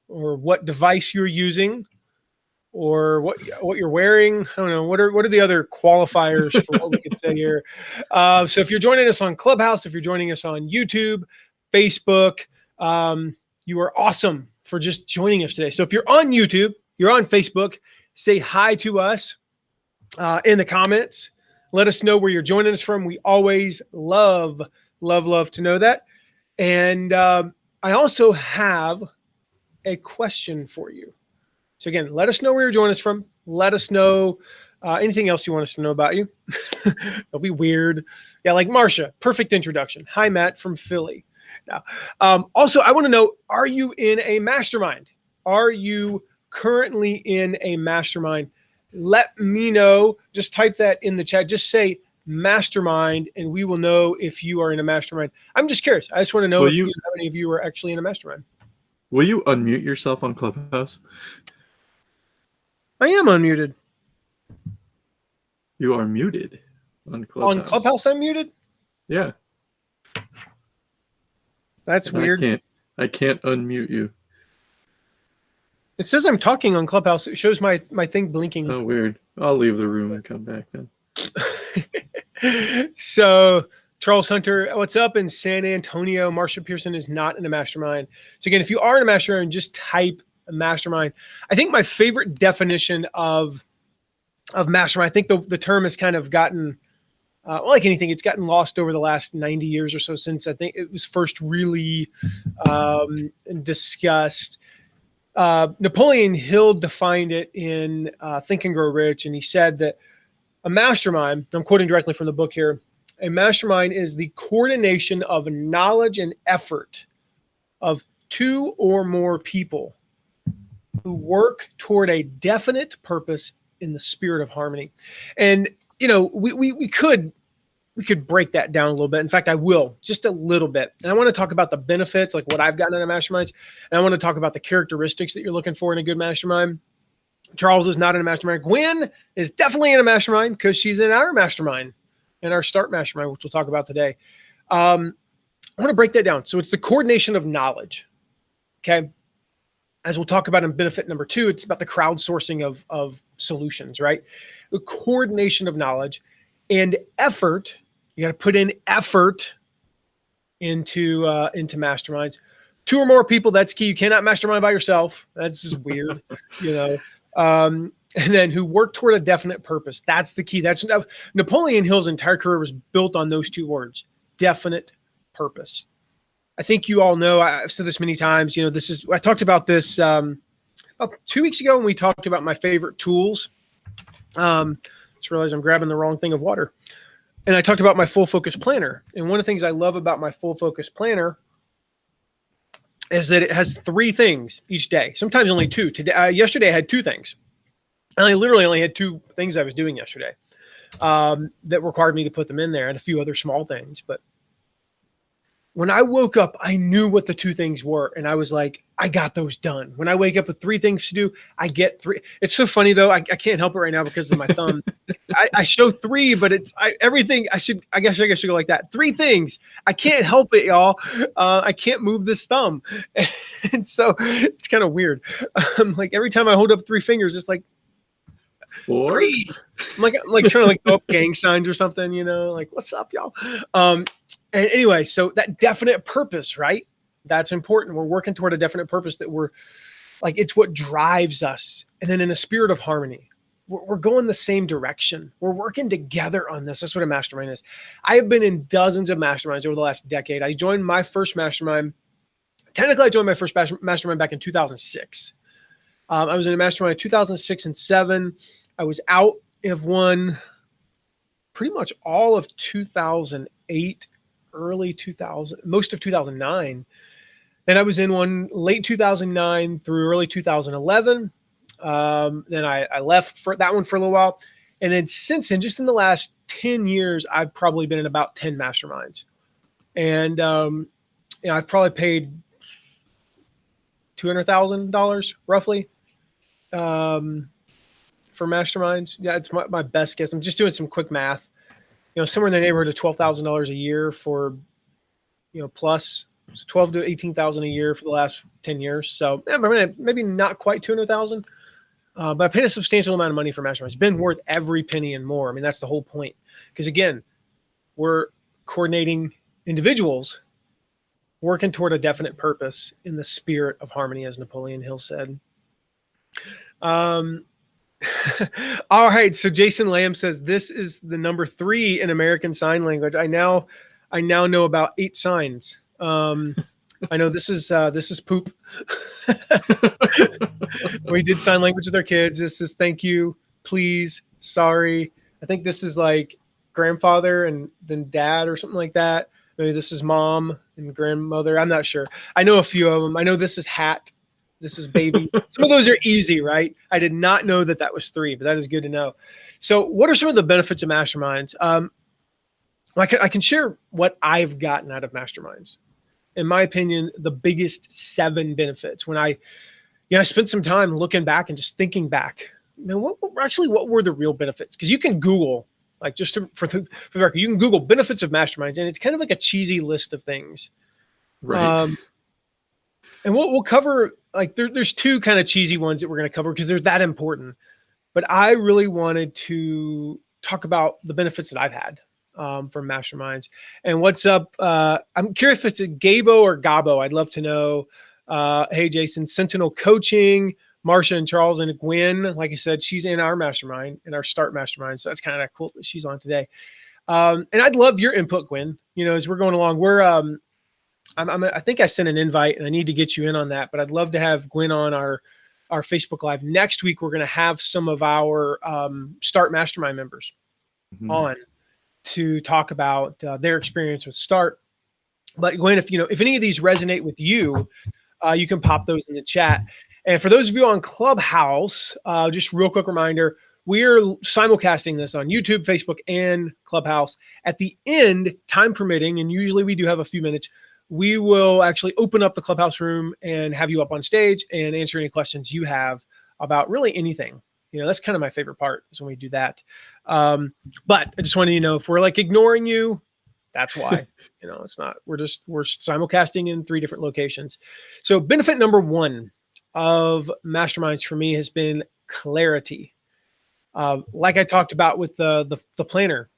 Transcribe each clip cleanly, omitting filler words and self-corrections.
or what device you're using or what you're wearing. I don't know. What are the other qualifiers for what we could say here? So if you're joining us on Clubhouse, if you're joining us on YouTube, Facebook, you are awesome for just joining us today. So if you're on YouTube, you're on Facebook, say hi to us in the comments. Let us know where you're joining us from. We always love to know that. And I also have a question for you. So again, let us know where you're joining us from. Let us know anything else you want us to know about you. It'll be weird. Yeah, like Marsha, perfect introduction. Hi, Matt from Philly. Now, also, I want to know, are you in a mastermind? Are you currently in a mastermind? Let me know. Just type that in the chat. Just say mastermind, and we will know if you are in a mastermind. I'm just curious. I just want to know how many of you are actually in a mastermind. Will you unmute yourself on Clubhouse? I am unmuted. You are muted on Clubhouse. On Clubhouse, I'm muted? Yeah. That's weird. I can't unmute you. It says I'm talking on Clubhouse. It shows my thing blinking. Oh, weird. I'll leave the room and come back then. So Charles Hunter, what's up in San Antonio? Marsha Pearson is not in a mastermind. So again, if you are in a mastermind, just type a mastermind. I think my favorite definition of mastermind, I think the term has kind of gotten, like anything, it's gotten lost over the last 90 years or so since I think it was first really discussed. Napoleon Hill defined it in Think and Grow Rich, and he said that a mastermind, I'm quoting directly from the book here, a mastermind is the coordination of knowledge and effort of two or more people who work toward a definite purpose in the spirit of harmony. And, you know, we could break that down a little bit. In fact, I will just a little bit. And I want to talk about the benefits, like what I've gotten in a mastermind. And I want to talk about the characteristics that you're looking for in a good mastermind. Charles is not in a mastermind. Gwen is definitely in a mastermind because she's in our mastermind, in our Start Mastermind, which we'll talk about today. I want to break that down. So it's the coordination of knowledge. Okay. As we'll talk about in benefit number 2, it's about the crowdsourcing of solutions, right? The coordination of knowledge and effort. You got to put in effort into masterminds. 2 or more people, that's key. You cannot mastermind by yourself. That's just weird, you know. And then who work toward a definite purpose. That's the key. That's Napoleon Hill's entire career was built on those 2 words, definite purpose. I think you all know, I've said this many times, you know, I talked about this about 2 weeks ago when we talked about my favorite tools. Just realized I'm grabbing the wrong thing of water. And I talked about my full focus planner. And one of the things I love about my full focus planner is that it has 3 things each day, sometimes only 2. Today, yesterday I had 2 things. And I literally only had 2 things I was doing yesterday that required me to put them in there, and a few other small things. But when I woke up, I knew what the 2 things were. And I was like, I got those done. When I wake up with 3 things to do, I get 3. It's so funny though. I can't help it right now because of my thumb. I show 3, but everything. I guess I should go like that. 3 things. I can't help it, y'all. I can't move this thumb. And so it's kind of weird. Like every time I hold up 3 fingers, it's like 4. 3. I'm like trying to go up gang signs or something, you know, like what's up, y'all? And anyway, so that definite purpose, right? That's important. We're working toward a definite purpose that we're like, it's what drives us. And then in a spirit of harmony, we're going the same direction. We're working together on this. That's what a mastermind is. I have been in dozens of masterminds over the last decade. I joined my first mastermind. Technically, I joined my first mastermind back in 2006. I was in a mastermind in 2006 and 7. I was out of one pretty much all of 2008, early 2000, most of 2009. Then I was in one late 2009 through early 2011. Then I left for that one for a little while. And then since then, just in the last 10 years, I've probably been in about 10 masterminds. And I've probably paid $200,000 roughly for masterminds. Yeah, it's my best guess. I'm just doing some quick math. Somewhere in the neighborhood of $12,000 a year for, plus So 12 to 18,000 a year for the last 10 years. So maybe not quite 200,000, but I paid a substantial amount of money for Masterminds. It's been worth every penny and more. I mean, that's the whole point. Because again, we're coordinating individuals working toward a definite purpose in the spirit of harmony, as Napoleon Hill said. All right. So Jason Lamb says this is the number 3 in American Sign Language. I now know about 8 signs. I know this is poop. We did sign language with our kids. This is thank you, please, sorry. I think this is like grandfather and then dad or something like that. Maybe this is mom and grandmother. I'm not sure. I know a few of them. I know this is hat. This is baby. Some of those are easy, right? I did not know that was 3, but that is good to know. So what are some of the benefits of Masterminds? I can share what I've gotten out of Masterminds. In my opinion, the biggest 7 benefits. When I spent some time looking back and just thinking back, what were the real benefits? Because you can Google, like for the record, you can Google benefits of Masterminds, and it's kind of like a cheesy list of things. Right. And we'll cover, like there's 2 kind of cheesy ones that we're going to cover because they're that important. But I really wanted to talk about the benefits that I've had from Masterminds. And what's up? I'm curious if it's a Gabo or Gabo. I'd love to know. Hey, Jason, Sentinel Coaching, Marsha and Charles and Gwen. Like I said, she's in our mastermind, in our Start Mastermind. So that's kind of cool that she's on today. And I'd love your input, Gwen. As we're going along, I think I sent an invite and I need to get you in on that, but I'd love to have Gwen on our Facebook Live. Next week, we're going to have some of our Start Mastermind members on to talk about their experience with Start. But Gwen, if any of these resonate with you, you can pop those in the chat. And for those of you on Clubhouse, just real quick reminder, we're simulcasting this on YouTube, Facebook, and Clubhouse. At the end, time permitting, and usually we do have a few minutes, we will actually open up the Clubhouse room and have you up on stage and answer any questions you have about really anything. That's kind of my favorite part is when we do that. But I just wanted you to know if we're like ignoring you, that's why. It's not. We're simulcasting in 3 different locations. So benefit number 1 of Masterminds for me has been clarity. Like I talked about with the planner,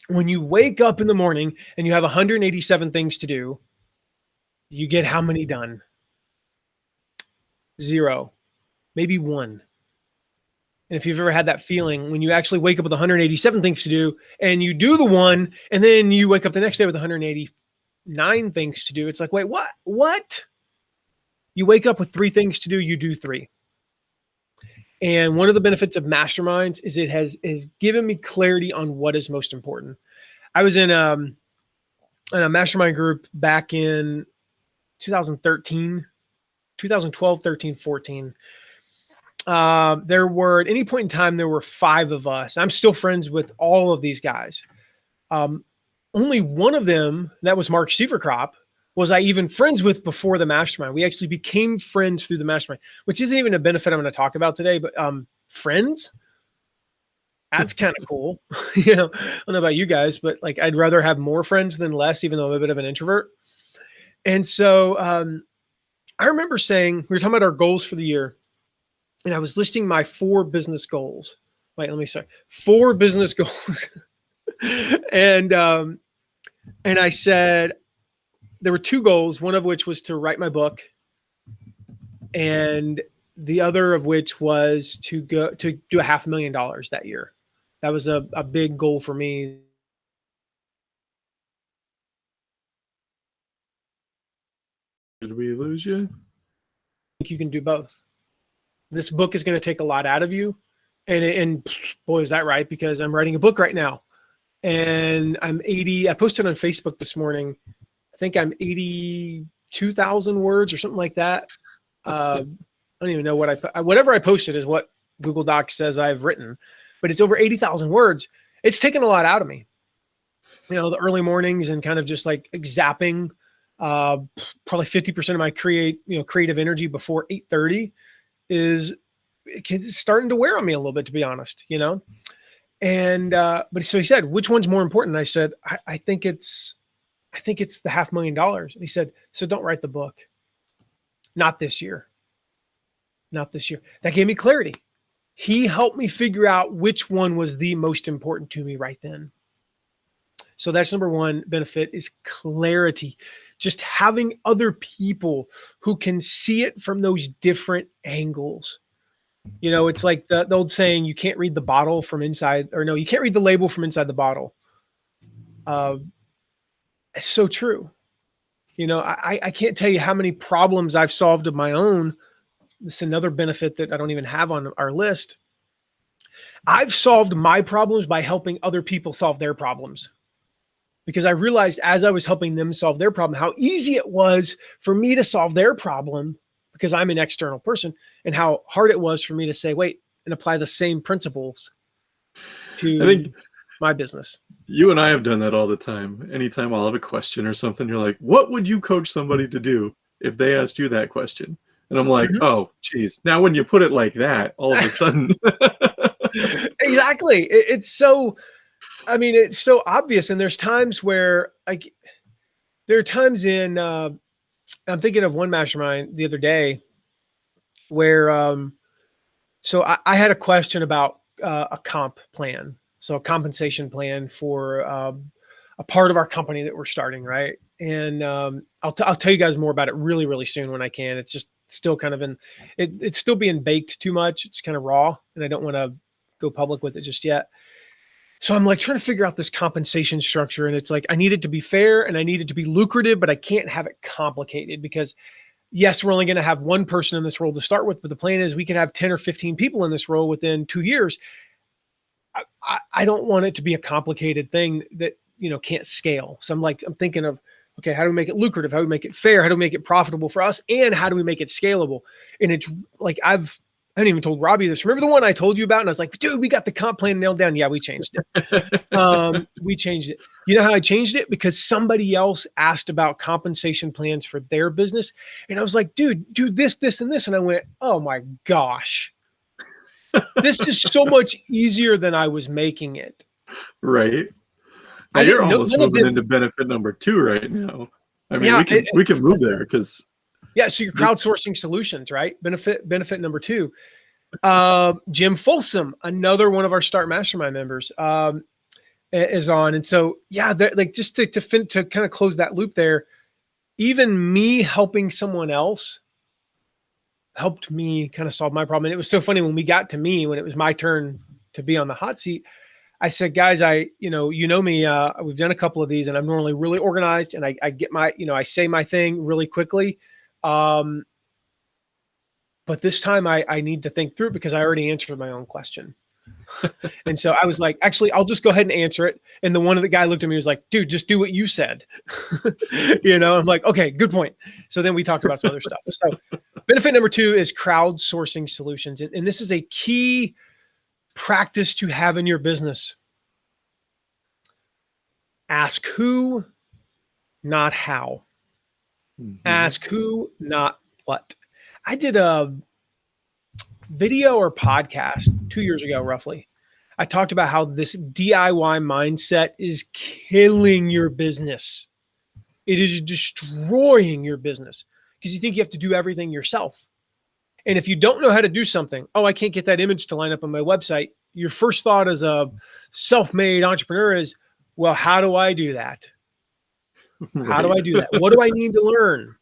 when you wake up in the morning and you have 187 things to do, you get how many done? 0, maybe 1. And if you've ever had that feeling when you actually wake up with 187 things to do and you do the 1, and then you wake up the next day with 189 things to do, it's like, wait, what? You wake up with 3 things to do, you do 3. And one of the benefits of Masterminds is it has given me clarity on what is most important. I was in a mastermind group back in 2012, 13, 14. There were, at any point in time, there were 5 of us. I'm still friends with all of these guys. Only one of them, that was Mark Sieverkrop, was I even friends with before the mastermind. We actually became friends through the mastermind, which isn't even a benefit I'm going to talk about today, but friends, that's kind of cool. I don't know about you guys, but like, I'd rather have more friends than less, even though I'm a bit of an introvert. And so I remember saying, we were talking about our goals for the year, and I was listing my 4 business goals. Wait, let me say 4 business goals. And I said, there were 2 goals, one of which was to write my book, and the other of which was to do $500,000 that year. That was a big goal for me. Did we lose you? I think you can do both. This book is going to take a lot out of you. And boy, is that right? Because I'm writing a book right now, and I'm 80. I posted on Facebook this morning. I think I'm 82,000 words or something like that. I don't even know whatever I posted is what Google Docs says I've written, but it's over 80,000 words. It's taken a lot out of me. The early mornings and kind of just like zapping, probably 50% of my creative energy before 8:30 is starting to wear on me a little bit, to be honest, And, but so he said, which one's more important? And I said, I think it's I think it's the $500,000. And he said, so don't write the book. Not this year. Not this year. That gave me clarity. He helped me figure out which one was the most important to me right then. So that's number one benefit is clarity. Just having other people who can see it from those different angles. You know, it's like the old saying, you can't read the bottle from inside, or no, you can't read the label from inside the bottle. It's so true. You know, I can't tell you how many problems I've solved of my own. This is another benefit that I don't even have on our list. I've solved my problems by helping other people solve their problems. Because I realized as I was helping them solve their problem, how easy it was for me to solve their problem because I'm an external person, and how hard it was for me to say, wait, and apply the same principles to my business. You and I have done that all the time. Anytime I'll have a question or something, you're like, what would you coach somebody to do if they asked you that question? And I'm like, oh, geez. Now, when you put it like that, all of a sudden. Exactly. It's so, I mean, it's so obvious. And there's times where there are times in, I'm thinking of one mastermind the other day where, so I had a question about a comp plan. So a compensation plan for a part of our company that we're starting, right? And I'll tell you guys more about it really, really soon when I can. It's just still kind of it's still being baked too much. It's kind of raw, and I don't want to go public with it just yet. So I'm like trying to figure out this compensation structure, and it's like I need it to be fair and I need it to be lucrative, but I can't have it complicated because yes, we're only going to have one person in this role to start with, but the plan is we can have 10 or 15 people in this role within 2 years. I don't want it to be a complicated thing that, you know, can't scale. So I'm thinking of, okay, how do we make it lucrative? How do we make it fair? How do we make it profitable for us? And how do we make it scalable? And it's like, I haven't even told Robbie this. Remember the one I told you about? And I was like, dude, we got the comp plan nailed down. Yeah, we changed it. We changed it. You know how I changed it? Because somebody else asked about compensation plans for their business. And I was like, dude, do this, this, and this. And I went, oh my gosh. This is so much easier than I was making it. Right. Now you're almost moving into benefit number 2 right now. I mean, we can move there because. Yeah. So you're crowdsourcing solutions, right? Benefit number 2. Jim Folsom, another one of our Start Mastermind members, is on. And so, yeah, like just to kind of close that loop there, even me helping someone else helped me kind of solve my problem. And it was so funny when we got to me, when it was my turn to be on the hot seat, I said, guys, you know me, we've done a couple of these and I'm normally really organized and I get my, I say my thing really quickly. But this time I need to think through because I already answered my own question. And so I was like, actually, I'll just go ahead and answer it. And the one of the guy looked at me and was like, dude, just do what you said. I'm like, okay, good point. So then we talked about some other stuff. So benefit number 2 is crowdsourcing solutions. And this is a key practice to have in your business. Ask who, not how. Mm-hmm. Ask who, not what. I did a video or podcast 2 years ago, roughly. I talked about how this DIY mindset is killing your business. It is destroying your business because you think you have to do everything yourself. And if you don't know how to do something, I can't get that image to line up on my website. Your first thought as a self-made entrepreneur is, well, how do I do that? Right. How do I do that? What do I need to learn?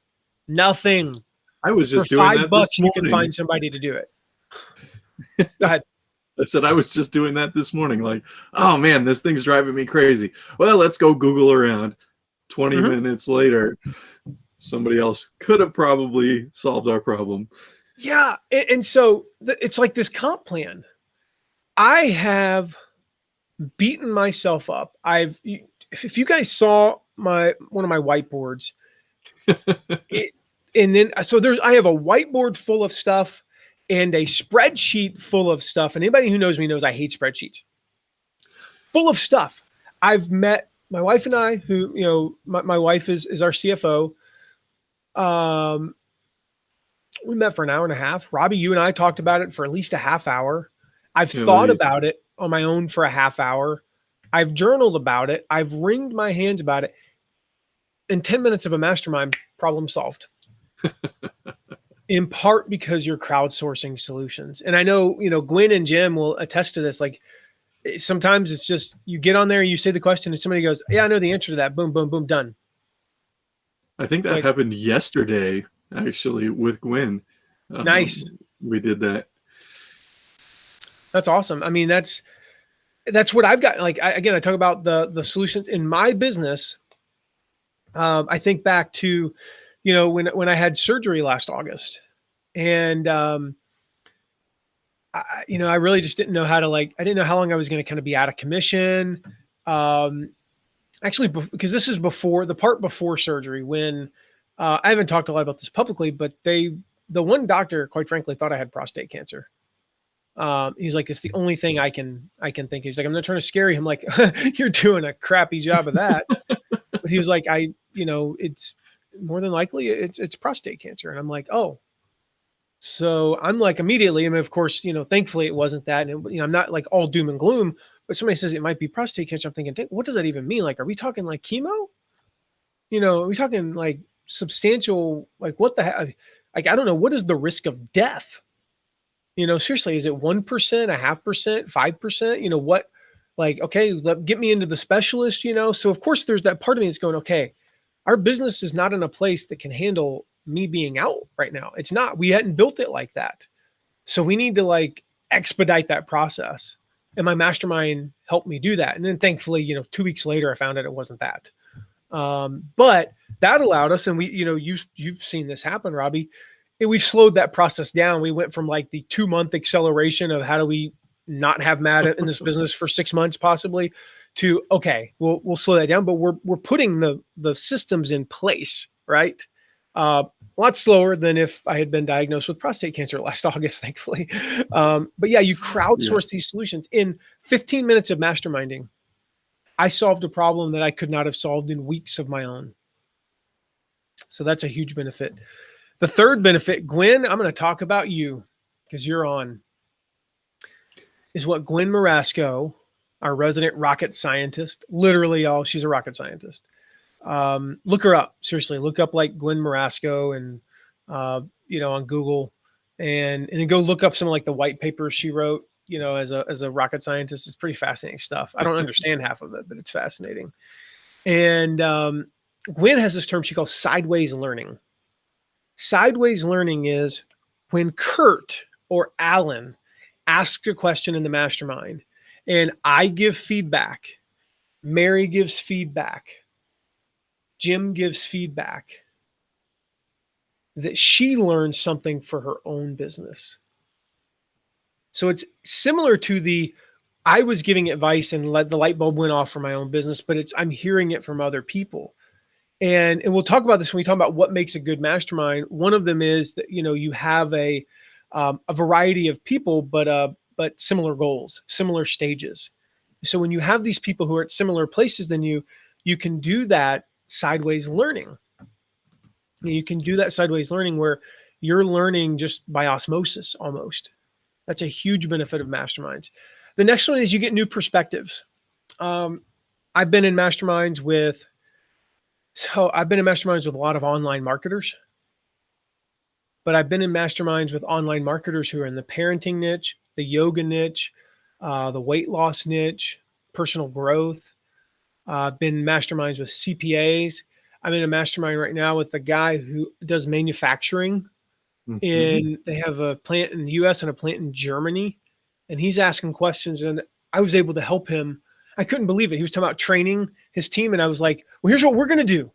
Nothing. I was just doing that $5 this morning. You can find somebody to do it. Go ahead. I said I was just doing that this morning. Like, oh man, this thing's driving me crazy. Well, let's go Google around. 20 minutes later, somebody else could have probably solved our problem. Yeah. And so it's like this comp plan. I have beaten myself up. If you guys saw one of my whiteboards, I have a whiteboard full of stuff and a spreadsheet full of stuff. And anybody who knows me knows I hate spreadsheets. Full of stuff. I've met my wife and I, who, my wife is our CFO. We met for an hour and a half. Robbie, you and I talked about it for at least a half hour. I've thought about it on my own for a half hour. I've journaled about it. I've wringed my hands about it. in 10 minutes of a mastermind, problem solved. In part because you're crowdsourcing solutions. And I know, Gwen and Jim will attest to this. Like, sometimes it's just, you get on there, you say the question and somebody goes, yeah, I know the answer to that. Boom, boom, boom, done. I think that happened yesterday, actually, with Gwen. Nice. We did that. That's awesome. I mean, that's what I've got. Like, I talk about the solutions in my business. I think back to, when I had surgery last August, and I really just didn't know how to, I didn't know how long I was going to kind of be out of commission. Actually, because this is the part before surgery, when I haven't talked a lot about this publicly, but the one doctor, quite frankly, thought I had prostate cancer. He's like, it's the only thing I can think. He's like, I'm not trying to scare you. I'm like, you're doing a crappy job of that. But he was like, it's more than likely it's prostate cancer. And I'm like, oh. So I'm like, immediately, I mean, of course, thankfully it wasn't that. And, I'm not like all doom and gloom, but somebody says it might be prostate cancer. I'm thinking, what does that even mean? Like, are we talking like chemo? Are we talking like substantial, like what the heck? Like, I don't know. What is the risk of death? Seriously, is it 1%, 0.5%, 5%? What, like, okay, get me into the specialist, So of course there's that part of me that's going, okay, our business is not in a place that can handle me being out right now. It's not, we hadn't built it like that. So we need to expedite that process. And my mastermind helped me do that. And then thankfully, 2 weeks later, I found out it wasn't that. But that allowed us, and we, you've seen this happen, Robbie. We've slowed that process down. We went from the 2-month acceleration of how do we not have Matt in this business for 6 months, possibly, to, okay, we'll slow that down, but we're putting the systems in place, right? A lot slower than if I had been diagnosed with prostate cancer last August, thankfully. But yeah, you crowdsource these solutions. In 15 minutes of masterminding, I solved a problem that I could not have solved in weeks of my own. So that's a huge benefit. The third benefit, Gwen, I'm going to talk about you because you're on, is what Gwen Marasco, our resident rocket scientist, literally, y'all, she's a rocket scientist. Look her up. Seriously, look up Gwen Marasco and, on Google, and then go look up some of the white papers she wrote, as a rocket scientist. It's pretty fascinating stuff. I don't understand half of it, but it's fascinating. And Gwen has this term she calls sideways learning. Sideways learning is when Kurt or Alan asks a question in the mastermind and I give feedback, Mary gives feedback, Jim gives feedback, that she learns something for her own business. So it's similar to I was giving advice and the light bulb went off for my own business, but I'm hearing it from other people. And we'll talk about this when we talk about what makes a good mastermind. One of them is that, you have a variety of people, but similar goals, similar stages. So when you have these people who are at similar places than you can do that sideways learning. You can do that sideways learning where you're learning just by osmosis almost. That's a huge benefit of masterminds. The next one is you get new perspectives. I've been in masterminds with a lot of online marketers, but I've been in masterminds with online marketers who are in the parenting niche, the yoga niche, the weight loss niche, personal growth. I've been in masterminds with CPAs. I'm in a mastermind right now with the guy who does manufacturing. And they have a plant in the US and a plant in Germany. And he's asking questions and I was able to help him. I couldn't believe it. He was talking about training his team. And I was like, well, here's what we're going to do.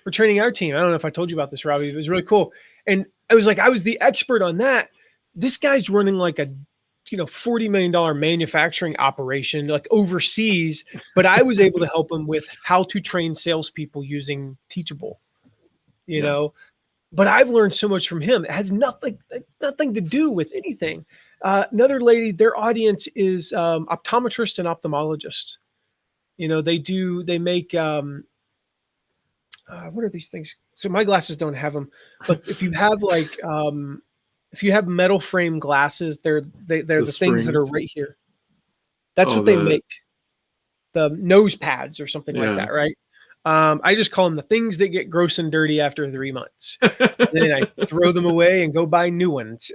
We're training our team. I don't know if I told you about this, Robbie. It was really cool. And I was like, I was the expert on that. This guy's running like a, $40 million manufacturing operation, overseas. But I was able to help him with how to train salespeople using Teachable, you know. But I've learned so much from him. It has nothing to do with anything. Another lady, their audience is optometrists and ophthalmologists. They make, what are these things? So my glasses don't have them, but if you have if you have metal frame glasses, they're the things that are right here. That's what they make. The nose pads or something like that, right? I just call them the things that get gross and dirty after 3 months. Then I throw them away and go buy new ones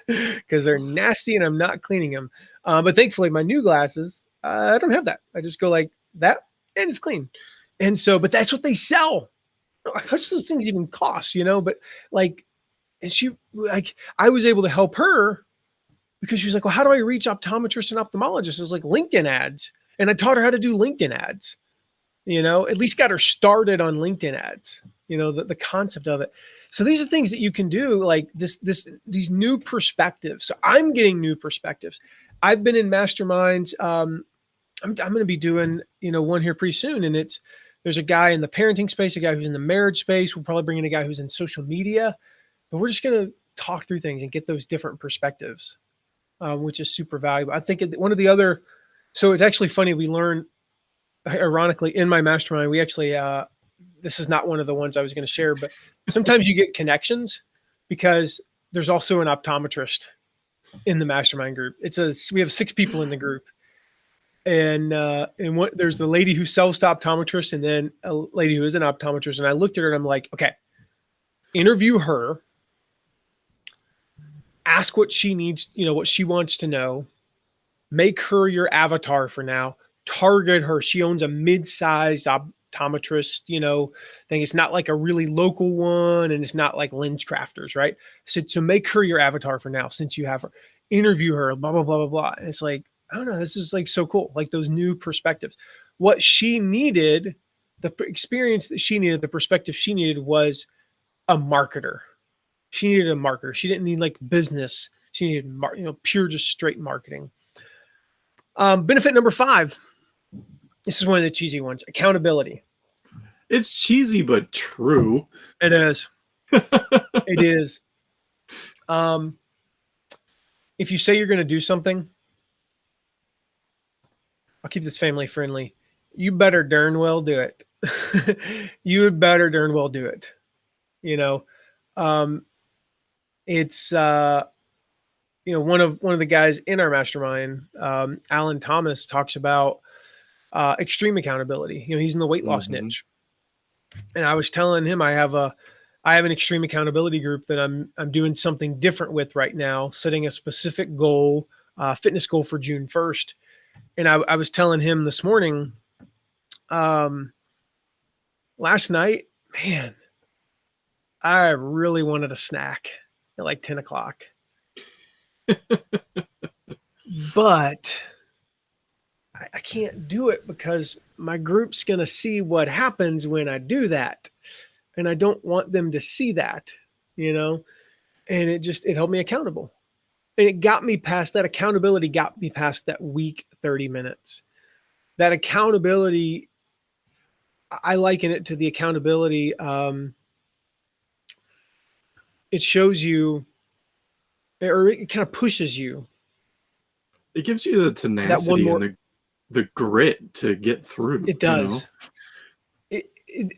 because they're nasty and I'm not cleaning them. But thankfully, my new glasses, I don't have that. I just go like that and it's clean. And so, but that's what they sell. How much those things even cost, But like, and I was able to help her because she was like, well, how do I reach optometrists and ophthalmologists? It was like LinkedIn ads. And I taught her how to do LinkedIn ads, at least got her started on LinkedIn ads, the concept of it. So these are things that you can do, like these new perspectives. So I'm getting new perspectives. I've been in masterminds. I'm going to be doing, one here pretty soon. And there's a guy in the parenting space, a guy who's in the marriage space. We'll probably bring in a guy who's in social media, but we're just going to talk through things and get those different perspectives, which is super valuable. I think one of the other, so it's actually funny. We learn, ironically, in my mastermind, we actually, this is not one of the ones I was going to share, but sometimes you get connections because there's also an optometrist in the mastermind group. We have 6 people in the group. And there's the lady who sells to optometrists and then a lady who is an optometrist. And I looked at her and I'm like, okay, interview her, ask what she needs, what she wants to know, make her your avatar for now, target her. She owns a mid-sized optometrist, thing. It's not like a really local one and it's not like lens crafters, right? So make her your avatar for now, since you have her, interview her, blah, blah, blah, blah, blah. And it's like, I don't know, this is like so cool. Like those new perspectives. What she needed, the experience that she needed, the perspective she needed was a marketer. She needed a marketer. She didn't need like business. She needed, pure, just straight marketing. Benefit number 5. This is one of the cheesy ones. Accountability. It's cheesy, but true. It is. It is. If you say you're going to do something, I'll keep this family friendly. You better darn well do it. You would better darn well do it. It's, one of the guys in our mastermind, Alan Thomas, talks about extreme accountability. He's in the weight loss niche. And I was telling him I have an extreme accountability group that I'm doing something different with right now, setting a specific goal, fitness goal for June 1st. And I was telling him this morning, last night, man, I really wanted a snack at like 10 o'clock. But I can't do it because my group's going to see what happens when I do that. And I don't want them to see that, and it held me accountable. And it got me past that. Accountability got me past that week 30 minutes. That accountability, I liken it to the accountability. It shows you, or it kind of pushes you. It gives you the tenacity and the grit to get through. It does.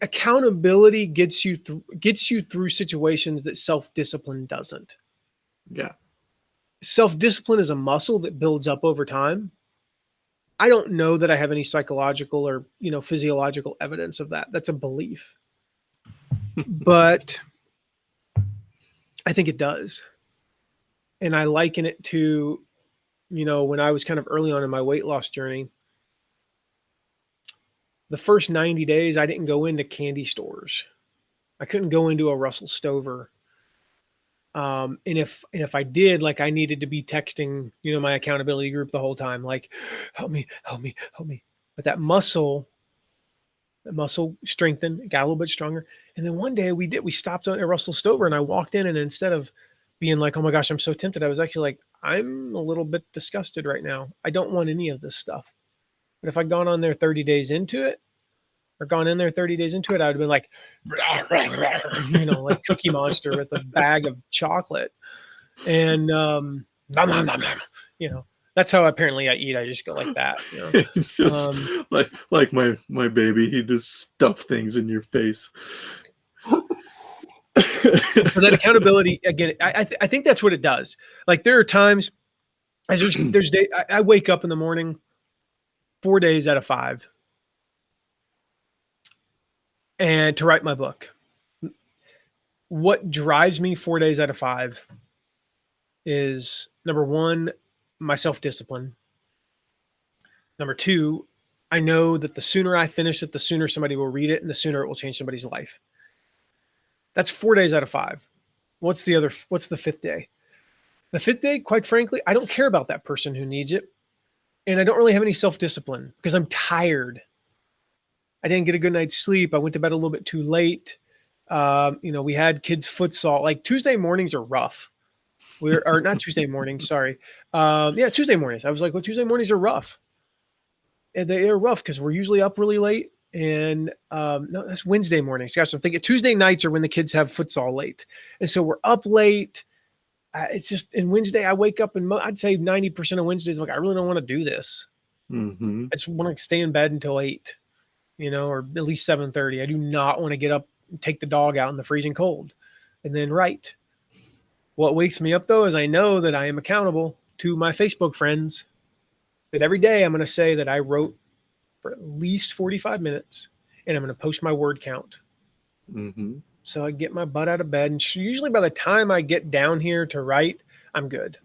Accountability gets you through situations that self-discipline doesn't. Yeah. Self-discipline is a muscle that builds up over time. I don't know that I have any psychological or, physiological evidence of that. That's a belief. But I think it does. And I liken it to, when I was kind of early on in my weight loss journey, the first 90 days, I didn't go into candy stores. I couldn't go into a Russell Stover. And if I did, like, I needed to be texting, my accountability group the whole time, like, help me. But that muscle strengthened, got a little bit stronger. And then one day we stopped at Russell Stover and I walked in, and instead of being like, oh my gosh, I'm so tempted, I was actually like, I'm a little bit disgusted right now. I don't want any of this stuff. But if I'd gone in there 30 days into it, I would have been like, like Cookie Monster with a bag of chocolate. And, that's how apparently I eat. I just go like that. Just like my baby, he just stuff things in your face. So that accountability, again, I think that's what it does. Like there are times, there's days I wake up in the morning 4 days out of 5. and to write my book. What drives me 4 days out of 5 is, number one, my self-discipline. Number two, I know that the sooner I finish it, the sooner somebody will read it and the sooner it will change somebody's life. That's 4 days out of 5. What's the fifth day? The fifth day, quite frankly, I don't care about that person who needs it. And I don't really have any self-discipline because I'm tired. I didn't get a good night's sleep. I went to bed a little bit too late. We had kids futsal. Like Tuesday mornings are rough. Or not Tuesday mornings, sorry. Tuesday mornings. I was like, well, Tuesday mornings are rough. And they are rough because we're usually up really late. And no, that's Wednesday mornings. Gosh, I'm thinking Tuesday nights are when the kids have futsal late. And so we're up late. It's just, and Wednesday I wake up and I'd say 90% of Wednesdays, I'm like, I really don't want to do this. Mm-hmm. I just want to stay in bed until 8, or at least 7:30. I do not want to get up and take the dog out in the freezing cold and then write. What wakes me up though is I know that I am accountable to my Facebook friends, that every day I'm going to say that I wrote for at least 45 minutes and I'm going to post my word count. Mm-hmm. So I get my butt out of bed, and usually by the time I get down here to write, I'm good.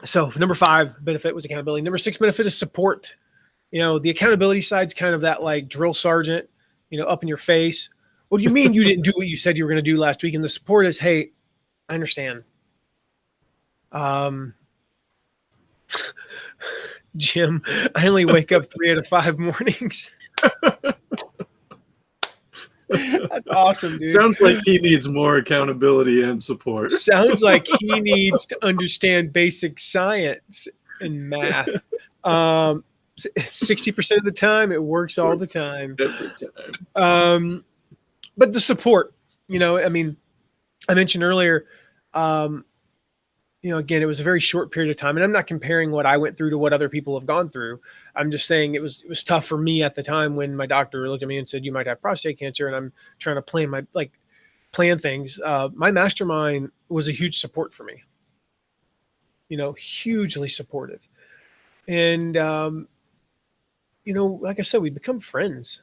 So number 5 benefit was accountability. Number 6 benefit is support. The accountability side's kind of that like drill sergeant, up in your face. What do you mean you didn't do what you said you were going to do last week? And the support is, hey, I understand. Jim, I only wake up 3 out of 5 mornings. That's awesome, dude. Sounds like he needs more accountability and support. Sounds like he needs to understand basic science and math. 60% of the time, it works all the time. Every time. But the support, I mentioned earlier, again, it was a very short period of time, and I'm not comparing what I went through to what other people have gone through. I'm just saying it was tough for me at the time when my doctor looked at me and said, you might have prostate cancer. And I'm trying to plan things. My mastermind was a huge support for me, hugely supportive. And, like I said, we become friends.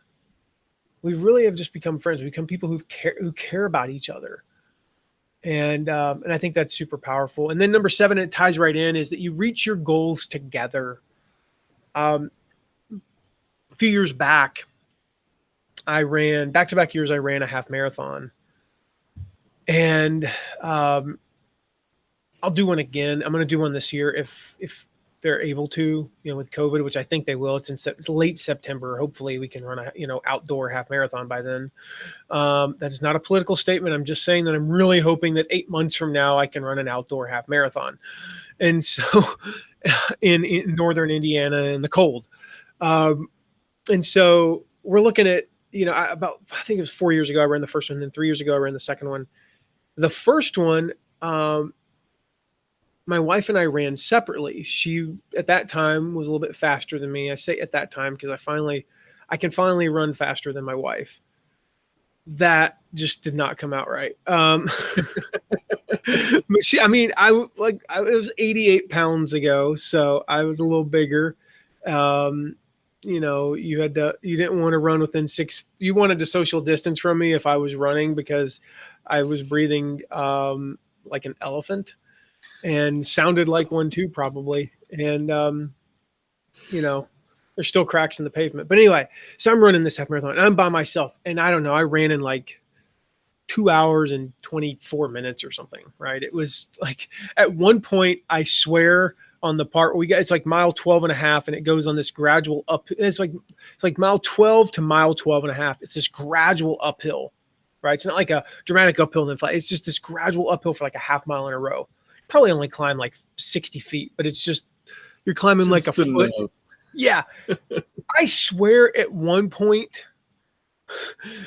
We really have just become friends. We become people who care about each other. And I think that's super powerful. And then number 7, it ties right in, is that you reach your goals together. A few years back, I ran back-to-back years. I ran a half marathon, and I'll do one again. I'm going to do one this year if they're able to, with COVID, which I think they will. It's late September. Hopefully we can run a, outdoor half marathon by then. That is not a political statement. I'm just saying that I'm really hoping that 8 months from now, I can run an outdoor half marathon. And so in Northern Indiana in the cold. And so we're looking at, I think it was 4 years ago, I ran the first one. Then 3 years ago, I ran the second one. The first one, my wife and I ran separately. She, at that time, was a little bit faster than me. I say at that time because I can finally run faster than my wife. That just did not come out right. But it was 88 pounds ago, so I was a little bigger. You didn't want to run within 6. You wanted to social distance from me if I was running because I was breathing like an elephant. And sounded like one too, probably. And, there's still cracks in the pavement. But anyway, so I'm running this half marathon and I'm by myself. And I don't know, I ran in like 2 hours and 24 minutes or something, right? It was like at one point, I swear, on the part it's like mile 12 and a half, and it goes on this gradual up. It's like mile 12 to mile 12 and a half. It's this gradual uphill, right? It's not like a dramatic uphill and then flat. It's just this gradual uphill for like a half mile in a row. Probably only climb like 60 feet, but it's just, you're climbing just like a foot. Yeah. I swear at one point,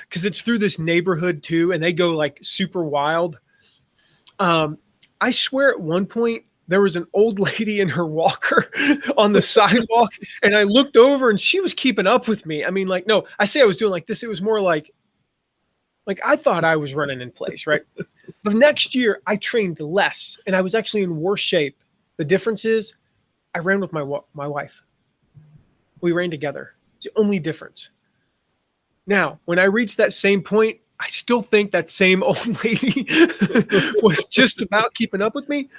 because it's through this neighborhood too, and they go like super wild. I swear at one point there was an old lady in her walker on the sidewalk, and I looked over and she was keeping up with me. I mean, like, no, I say I was doing like this. It was more like I thought I was running in place, right? The next year I trained less and I was actually in worse shape. The difference is I ran with my wife. We ran together. It's the only difference. Now, when I reached that same point, I still think that same old lady was just about keeping up with me.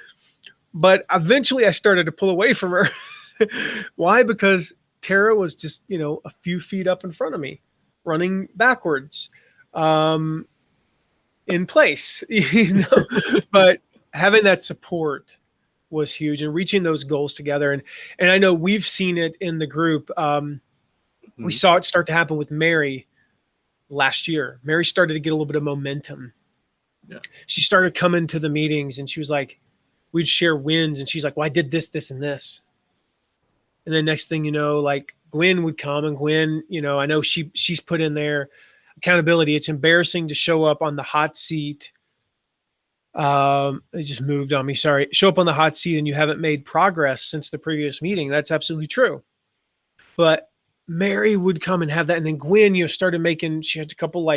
But eventually I started to pull away from her. Why? Because Tara was just, a few feet up in front of me, running backwards in place, but having that support was huge, and reaching those goals together. And I know we've seen it in the group. We saw it start to happen with Mary last year. Mary started to get a little bit of momentum. Yeah. She started coming to the meetings, and she was like, we'd share wins, and she's like, well, I did this, this, and this. And then next thing you know, like Gwen would come, and Gwen, I know she's put in there accountability. It's embarrassing to show up on the hot seat. It just moved on me. Sorry. Show up on the hot seat and you haven't made progress since the previous meeting. That's absolutely true. But Mary would come and have that. And then Gwen, started making, she had a couple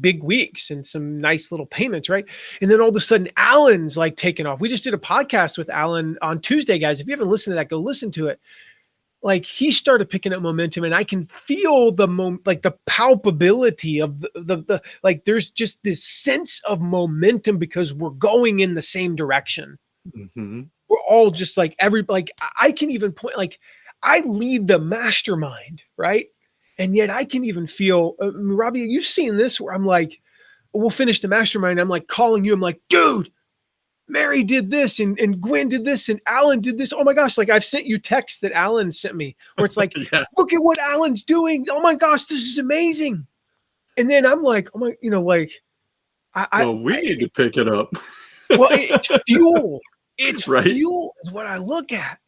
big weeks and some nice little payments, right? And then all of a sudden, Alan's like taking off. We just did a podcast with Alan on Tuesday, guys. If you haven't listened to that, go listen to it. Like, he started picking up momentum, and I can feel the palpability of the like, there's just this sense of momentum because we're going in the same direction. Mm-hmm. We're all just like I can even point, like, I lead the mastermind, right? And yet I can even feel, Robbie, you've seen this where I'm like, we'll finish the mastermind. I'm like calling you. I'm like, dude, Mary did this and Gwen did this and Alan did this. Oh my gosh. Like, I've sent you texts that Alan sent me where it's like, Yeah. Look at what Alan's doing. Oh my gosh, this is amazing. And then I'm like, oh my, we need to pick it up. Well, it's fuel. It's right? Fuel is what I look at.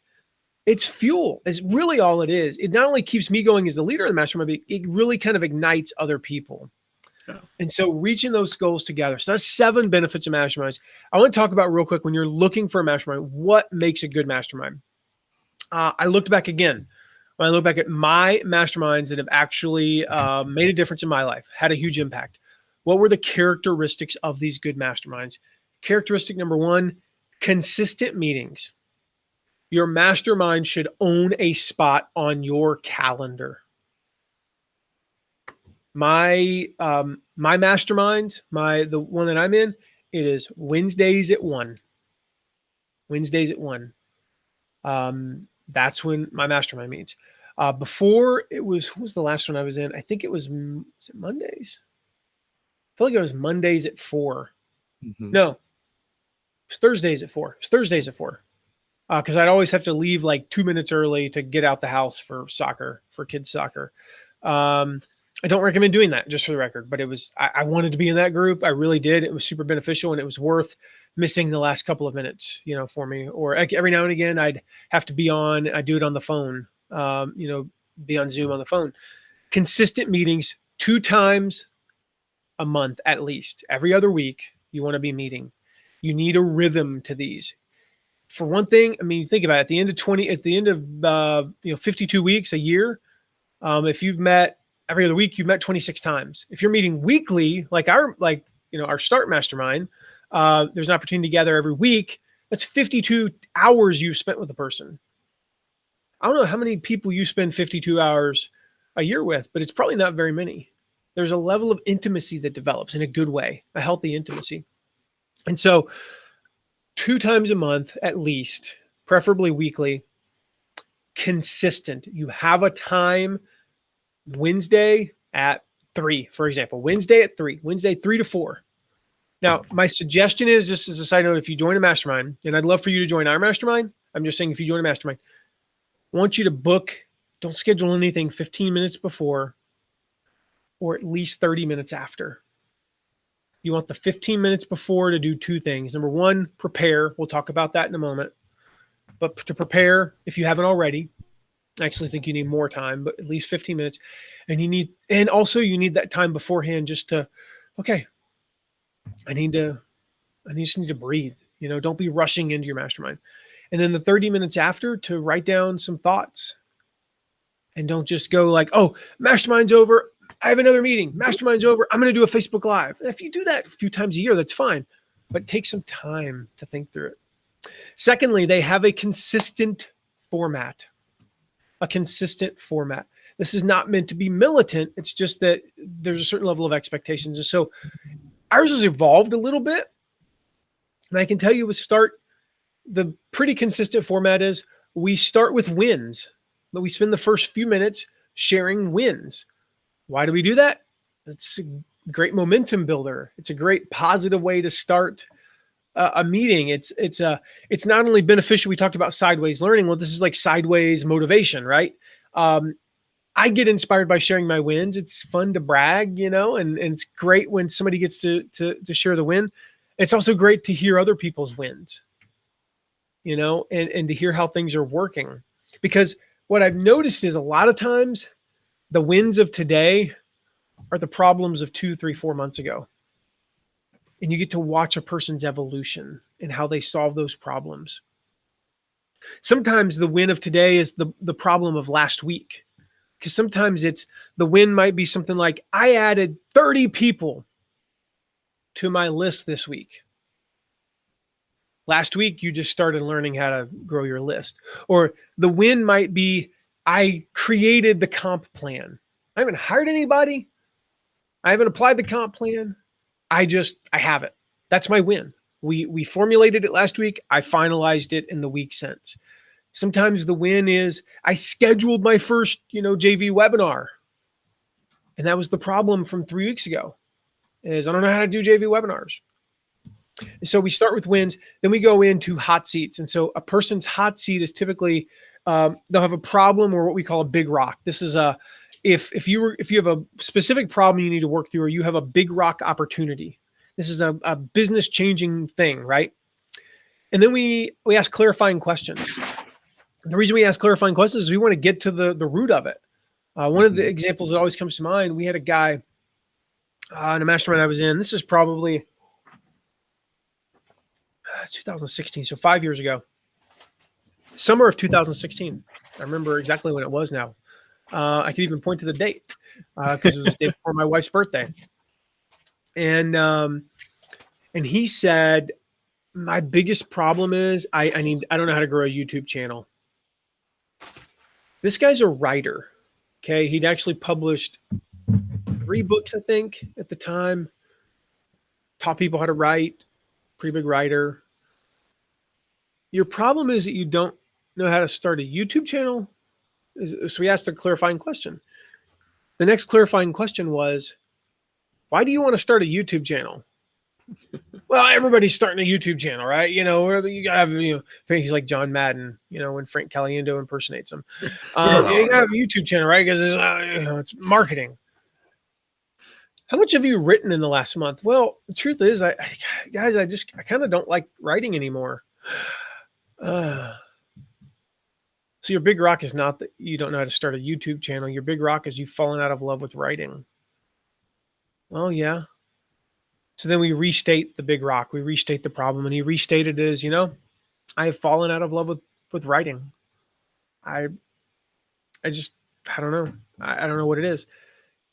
It's fuel. It's really all it is. It not only keeps me going as the leader of the mastermind, but it really kind of ignites other people. Yeah. And so reaching those goals together. So that's 7 benefits of masterminds. I want to talk about real quick, when you're looking for a mastermind, what makes a good mastermind? I looked back again. When I look back at my masterminds that have actually made a difference in my life, had a huge impact. What were the characteristics of these good masterminds? Characteristic number 1, consistent meetings. Your mastermind should own a spot on your calendar. My mastermind, the one that I'm in, it is Wednesdays at 1. Wednesdays at 1. That's when my mastermind meets. Before it was, who was the last one I was in? I think it was it Mondays? I feel like it was Mondays at 4. Mm-hmm. No, it was Thursdays at 4. It was Thursdays at 4. Because I'd always have to leave like 2 minutes early to get out the house for kids soccer. I don't recommend doing that, just for the record, but it was, I wanted to be in that group. I really did. It was super beneficial, and it was worth missing the last couple of minutes, for me. Or every now and again, I'd have to be on, I do it on the phone, be on Zoom on the phone. Consistent meetings 2 times a month, at least. Every other week, you want to be meeting. You need a rhythm to these. For one thing, I mean, think about it. At the end of 52 weeks, a year, if you've met every other week, you've met 26 times. If you're meeting weekly, like our Start Mastermind, there's an opportunity to gather every week. That's 52 hours you've spent with a person. I don't know how many people you spend 52 hours a year with, but it's probably not very many. There's a level of intimacy that develops in a good way, a healthy intimacy. And so 2 times a month, at least, preferably weekly, consistent. You have a time, Wednesday at 3, for example, Wednesday at 3, Wednesday 3 to 4. Now, my suggestion is, just as a side note, if you join a mastermind, and I'd love for you to join our mastermind, I'm just saying, if you join a mastermind, I want you to book, don't schedule anything 15 minutes before or at least 30 minutes after. You want the 15 minutes before to do 2 things. Number 1, prepare. We'll talk about that in a moment. But to prepare, if you haven't already, I actually think you need more time, but at least 15 minutes. And also you need that time beforehand just to, okay, I just need to breathe. Don't be rushing into your mastermind. And then the 30 minutes after, to write down some thoughts. And don't just go like, oh, mastermind's over, I have another meeting. Mastermind's over, I'm going to do a Facebook Live. If you do that a few times a year, that's fine. But take some time to think through it. Secondly, they have a consistent format. This is not meant to be militant. It's just that there's a certain level of expectations. And so ours has evolved a little bit. And I can tell you the pretty consistent format is we start with wins, but we spend the first few minutes sharing wins. Why do we do that? It's a great momentum builder. It's a great positive way to start a meeting. It's not only beneficial. We talked about sideways learning. Well, this is like sideways motivation, right? I get inspired by sharing my wins. It's fun to brag, and it's great when somebody gets to share the win. It's also great to hear other people's wins, and to hear how things are working. Because what I've noticed is a lot of times the wins of today are the problems of 2, 3, 4 months ago. And you get to watch a person's evolution and how they solve those problems. Sometimes the win of today is the problem of last week. Because sometimes the win might be something like, I added 30 people to my list this week. Last week, you just started learning how to grow your list. Or the win might be, I created the comp plan. I haven't hired anybody. I haven't applied the comp plan. I have it. That's my win. We formulated it last week. I finalized it in the week since. Sometimes the win is I scheduled my first, JV webinar. And that was the problem from 3 weeks ago is I don't know how to do JV webinars. And so we start with wins, then we go into hot seats. And so a person's hot seat is typically, they'll have a problem or what we call a big rock. This is if you have a specific problem you need to work through, or you have a big rock opportunity, this is a business changing thing, right? And then we ask clarifying questions. The reason we ask clarifying questions is we want to get to the root of it. One of the examples that always comes to mind, we had a guy in a mastermind I was in. This is probably 2016, so 5 years ago. Summer of 2016. I remember exactly when it was now. I could even point to the date because it was the day before my wife's birthday. And he said, my biggest problem is I don't know how to grow a YouTube channel. This guy's a writer. Okay. He'd actually published 3 books, I think, at the time. Taught people how to write. Pretty big writer. Your problem is that you don't know how to start a YouTube channel. So we asked a clarifying question. The next clarifying question was, why do you want to start a YouTube channel? Well, everybody's starting a YouTube channel, right? Where you have, he's like John Madden, when Frank Caliendo impersonates him. You gotta have a YouTube channel, right? Because it's marketing. How much have you written in the last month? Well, the truth is, I kind of don't like writing anymore. So your big rock is not that you don't know how to start a YouTube channel. Your big rock is you've fallen out of love with writing. Well, yeah. So then we restate the big rock. We restate the problem. And he restated it as, I have fallen out of love with writing. I don't know. I don't know what it is.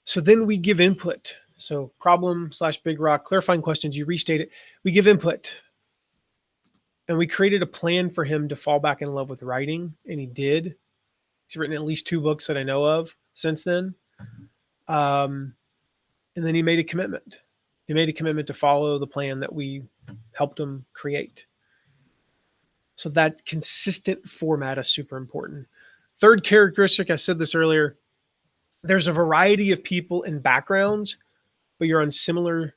So then we give input. So problem/big rock, clarifying questions, you restate it. We give input. And we created a plan for him to fall back in love with writing. And he did. He's written at least 2 books that I know of since then. And then he made a commitment. He made a commitment to follow the plan that we helped him create. So that consistent format is super important. Third characteristic, I said this earlier, there's a variety of people and backgrounds, but you have similar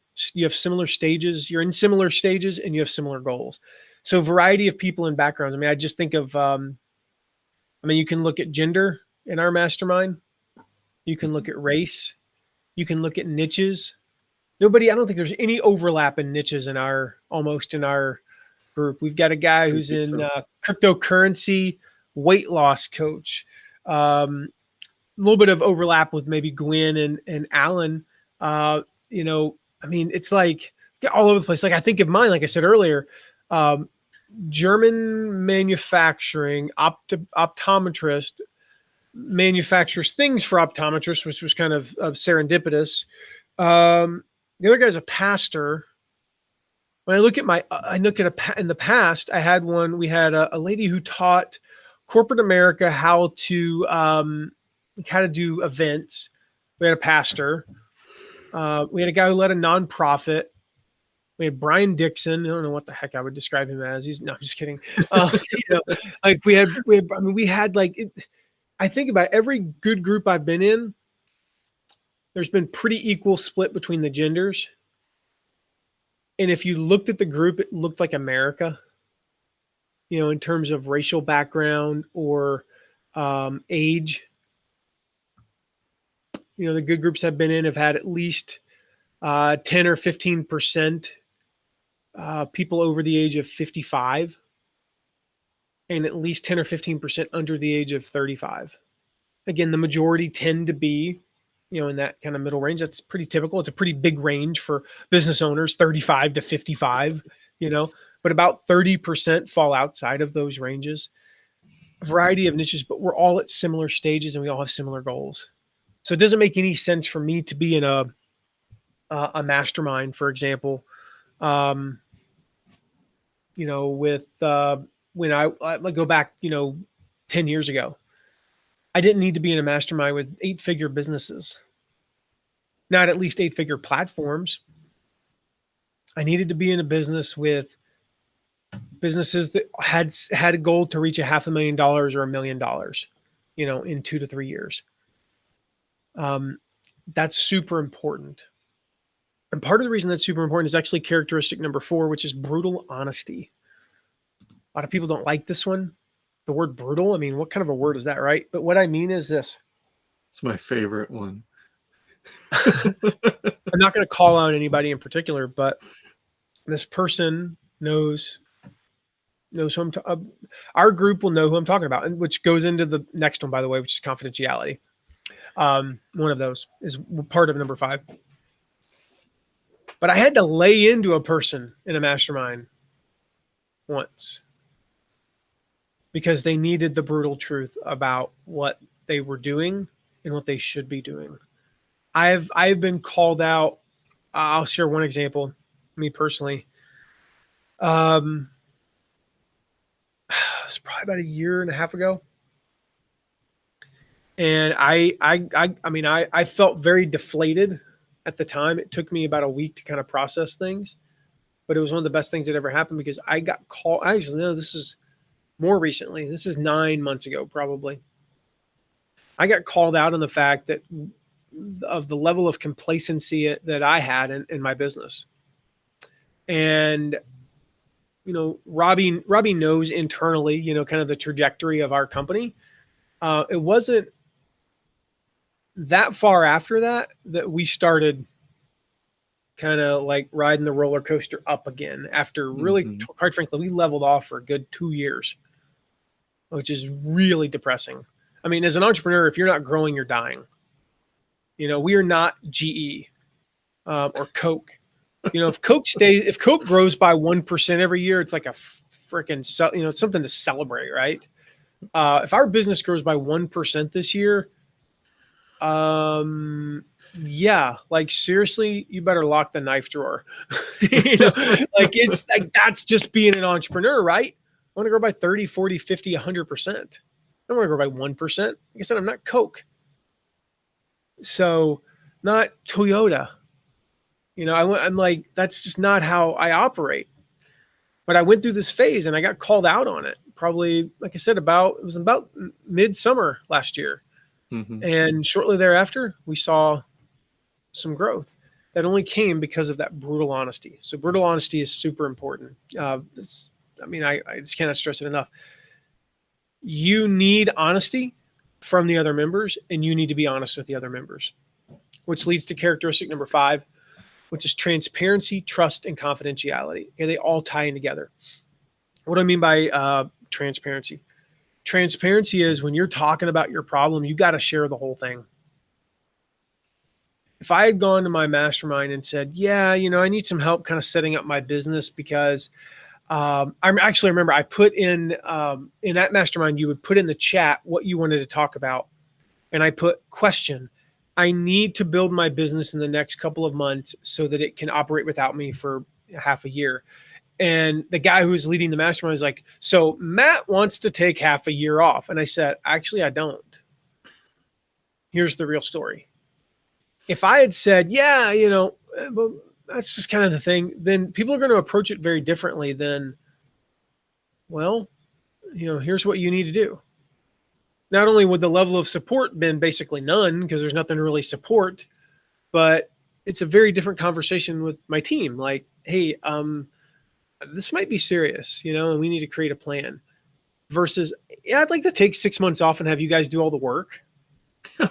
stages. You're in similar stages and you have similar goals. So variety of people and backgrounds. I just think of, you can look at gender in our mastermind. You can look at race. You can look at niches. I don't think there's any overlap in niches in our group. We've got a guy who's in cryptocurrency, weight loss coach. A little bit of overlap with maybe Gwen and Alan. It's like all over the place. Like I think of mine, like I said earlier, German manufacturing optometrist manufactures things for optometrists, which was kind of serendipitous. The other guy's a pastor. When I look in the past, we had a lady who taught corporate America how to how to do events. We had a pastor. We had a guy who led a nonprofit. We had Brian Dixon. I don't know what the heck I would describe him as. No, I'm just kidding. Like we had, I mean, we had like, I think about every good group I've been in, there's been pretty equal split between the genders. And if you looked at the group, it looked like America, in terms of racial background or age. The good groups I've been in have had at least 10 or 15% people over the age of 55 and at least 10 or 15% under the age of 35. Again, the majority tend to be, in that kind of middle range. That's pretty typical. It's a pretty big range for business owners, 35 to 55, but about 30% fall outside of those ranges. A variety of niches, but we're all at similar stages and we all have similar goals. So it doesn't make any sense for me to be in a mastermind, for example, with when I go back, 10 years ago, I didn't need to be in a mastermind with 8-figure businesses, not at least 8-figure platforms. I needed to be in a business with businesses that had a goal to reach $500,000 or $1 million, in 2 to 3 years. That's super important. And part of the reason that's super important is actually characteristic number 4, which is brutal honesty. A lot of people don't like this one. The word brutal. I mean, what kind of a word is that, right? But what I mean is this. It's my favorite one. I'm not going to call out anybody in particular, but this person knows who our group will know who I'm talking about, and which goes into the next one, by the way, which is confidentiality. One of those is part of number 5. But I had to lay into a person in a mastermind once because they needed the brutal truth about what they were doing and what they should be doing. I've been called out. I'll share one example, me personally. It was probably about 1.5 years ago. And I felt very deflated at the time. It took me about a week to kind of process things, but it was one of the best things that ever happened because I got called. Actually, no, this is more recently. This is 9 months ago, probably. I got called out on the fact that of the level of complacency that I had in my business. And, Robbie knows internally, kind of the trajectory of our company. It wasn't that far after that we started kind of like riding the roller coaster up again after really, quite frankly, we leveled off for a good 2 years, which is really depressing. I mean, as an entrepreneur, if you're not growing, you're dying. We are not GE or Coke. If Coke grows by 1% every year, it's like a freaking, it's something to celebrate, right? If our business grows by 1% this year, yeah, like seriously, you better lock the knife drawer. Like it's like, that's just being an entrepreneur, right? I want to grow by 30, 40, 50, 100%. I don't want to grow by 1%. Like I said, I'm not Coke. So not Toyota. I'm like, that's just not how I operate. But I went through this phase and I got called out on it. Probably, like I said, it was about midsummer last year. And shortly thereafter, we saw some growth that only came because of that brutal honesty. So brutal honesty is super important. I just cannot stress it enough. You need honesty from the other members, and you need to be honest with the other members, which leads to characteristic number 5, which is transparency, trust, and confidentiality. Okay, they all tie in together. What do I mean by transparency? Transparency is when you're talking about your problem, you got to share the whole thing. If I had gone to my mastermind and said, yeah, I need some help kind of setting up my business because I remember I put in that mastermind, you would put in the chat what you wanted to talk about. And I put question. I need to build my business in the next couple of months so that it can operate without me for half a year. And the guy who was leading the mastermind was like, so Matt wants to take half a year off. And I said, actually, I don't. here's the real story. If I had said, yeah, well, that's just kind of the thing, then people are going to approach it very differently than, well, here's what you need to do. Not only would the level of support been basically none because there's nothing to really support, but it's a very different conversation with my team. Like, hey, this might be serious, and we need to create a plan versus, yeah, I'd like to take 6 months off and have you guys do all the work.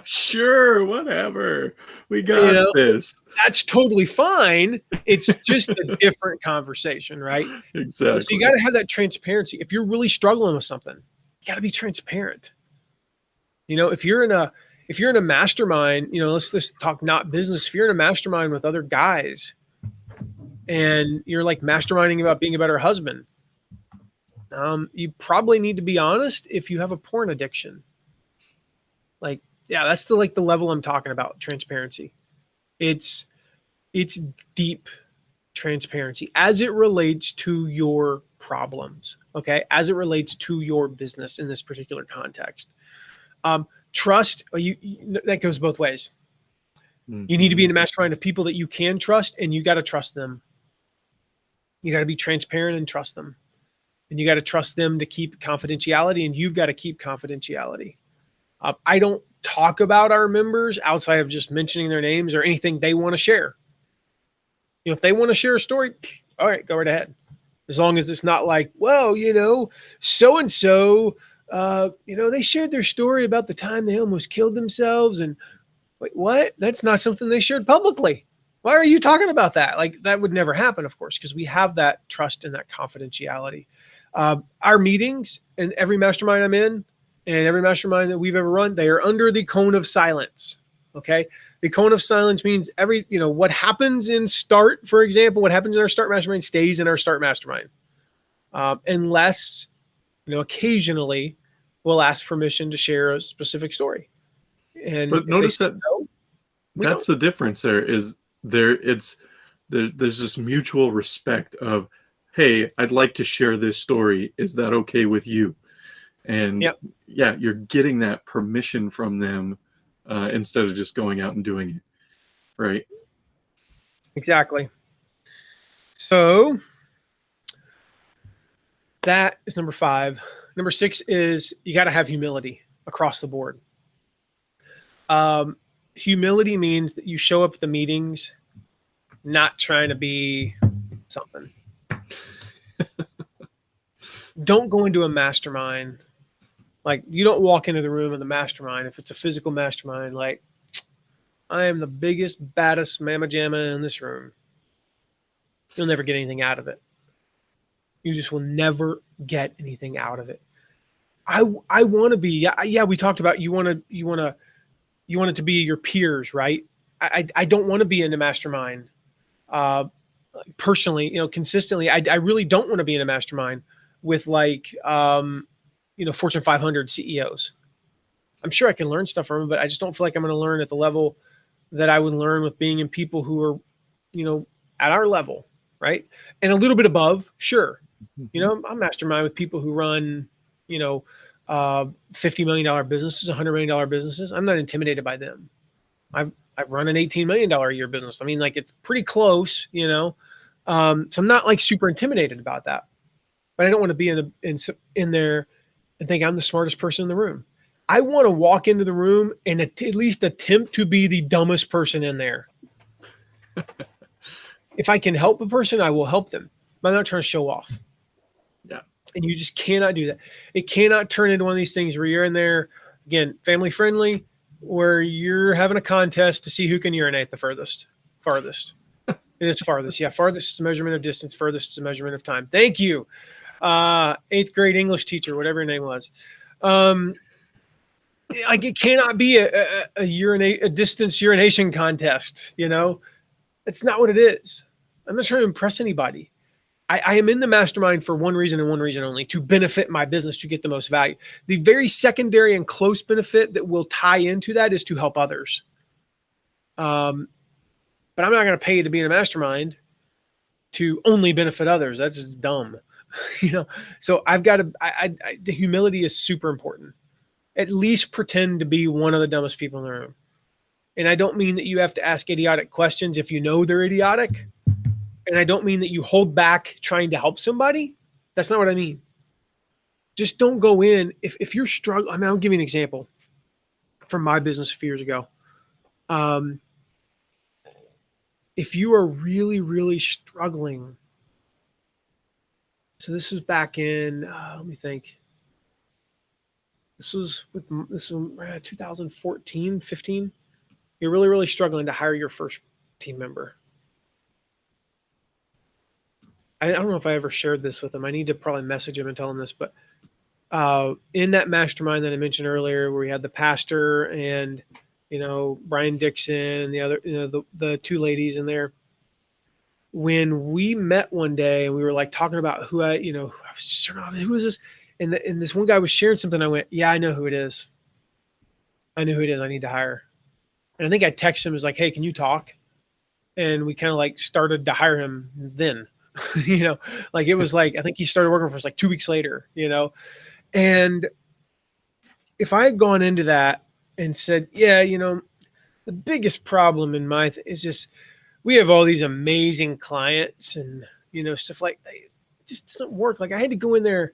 Sure, whatever. We got this. That's totally fine. It's just a different conversation, right? Exactly. So you got to have that transparency. If you're really struggling with something, you got to be transparent. If you're in a mastermind, let's just talk not business. If you're in a mastermind with other guys and you're like masterminding about being a better husband, you probably need to be honest if you have a porn addiction. Like, yeah, that's the level I'm talking about, transparency. It's deep transparency as it relates to your problems, okay? As it relates to your business in this particular context. Trust, that goes both ways. Mm-hmm. You need to be in a mastermind of people that you can trust, and you got to trust them. You got to be transparent and trust them. And you got to trust them to keep confidentiality, and you've got to keep confidentiality. I don't talk about our members outside of just mentioning their names or anything they want to share. If they want to share a story, all right, go right ahead. As long as it's not like, well, so-and-so, they shared their story about the time they almost killed themselves. And wait, what? That's not something they shared publicly. Why are you talking about that? Like, that would never happen, of course, because we have that trust and that confidentiality. Our meetings and every mastermind I'm in and every mastermind that we've ever run, they are under the cone of silence. Okay. The cone of silence means what happens in START, for example, what happens in our START mastermind stays in our START mastermind. Unless, occasionally we'll ask permission to share a specific story. But notice that that's the difference there's this mutual respect of, hey, I'd like to share this story. Is that okay with you? And yeah, you're getting that permission from them instead of just going out and doing it. Right. Exactly. So that is number 5. Number 6 is you got to have humility across the board. Humility means that you show up at the meetings not trying to be something. Don't go into a mastermind. Like, you don't walk into the room of the mastermind. If it's a physical mastermind, like, I am the biggest, baddest mamma jamma in this room. You'll never get anything out of it. You just will never get anything out of it. I want to be, yeah, we talked about you want it to be your peers, right? I don't want to be in a mastermind. Personally, consistently, I really don't want to be in a mastermind with Fortune 500 CEOs. I'm sure I can learn stuff from them, but I just don't feel like I'm going to learn at the level that I would learn with being in people who are, at our level, right? And a little bit above, sure. I'm mastermind with people who run, $50 million businesses, $100 million businesses. I'm not intimidated by them. I've run an $18 million a year business. I mean, it's pretty close, so I'm not super intimidated about that, but I don't want to be in there and think I'm the smartest person in the room. I want to walk into the room and at least attempt to be the dumbest person in there. If I can help a person, I will help them. But I'm not trying to show off. Yeah. And you just cannot do that. It cannot turn into one of these things where you're in there, again, family friendly, where you're having a contest to see who can urinate the farthest. It is farthest. Yeah. Farthest is a measurement of distance. Furthest is a measurement of time. Thank you. 8th grade English teacher, whatever your name was. It cannot be a distance urination contest. It's not what it is. I'm not trying to impress anybody. I am in the mastermind for one reason and one reason only: to benefit my business, to get the most value. The very secondary and close benefit that will tie into that is to help others. But I'm not going to pay you to be in a mastermind to only benefit others. That's just dumb. So I've got to, the humility is super important. at least pretend to be one of the dumbest people in the room. And I don't mean that you have to ask idiotic questions if you know they're idiotic. And I don't mean that you hold back trying to help somebody. That's not what I mean. Just don't go in. If you're struggling, I mean, I'll give you an example from my business a few years ago. If you are really, really struggling, so this was back in, let me think. This was 2014, 15. You're really, really struggling to hire your first team member. I don't know if I ever shared this with him. I need to probably message him and tell him this, but in that mastermind that I mentioned earlier, where we had the pastor and, Brian Dixon and the other, the two ladies in there, when we met one day and we were like talking about who I was just turning off, who is this? And this one guy was sharing something. I went, yeah, I know who it is. I know who it is. I need to hire. And I think I texted him, was like, hey, can you talk? And we kind of like started to hire him then, like it was like, I think he started working for us like 2 weeks later, and if I had gone into that and said, yeah, the biggest problem in my is just, we have all these amazing clients and, stuff like it just doesn't work. Like I had to go in there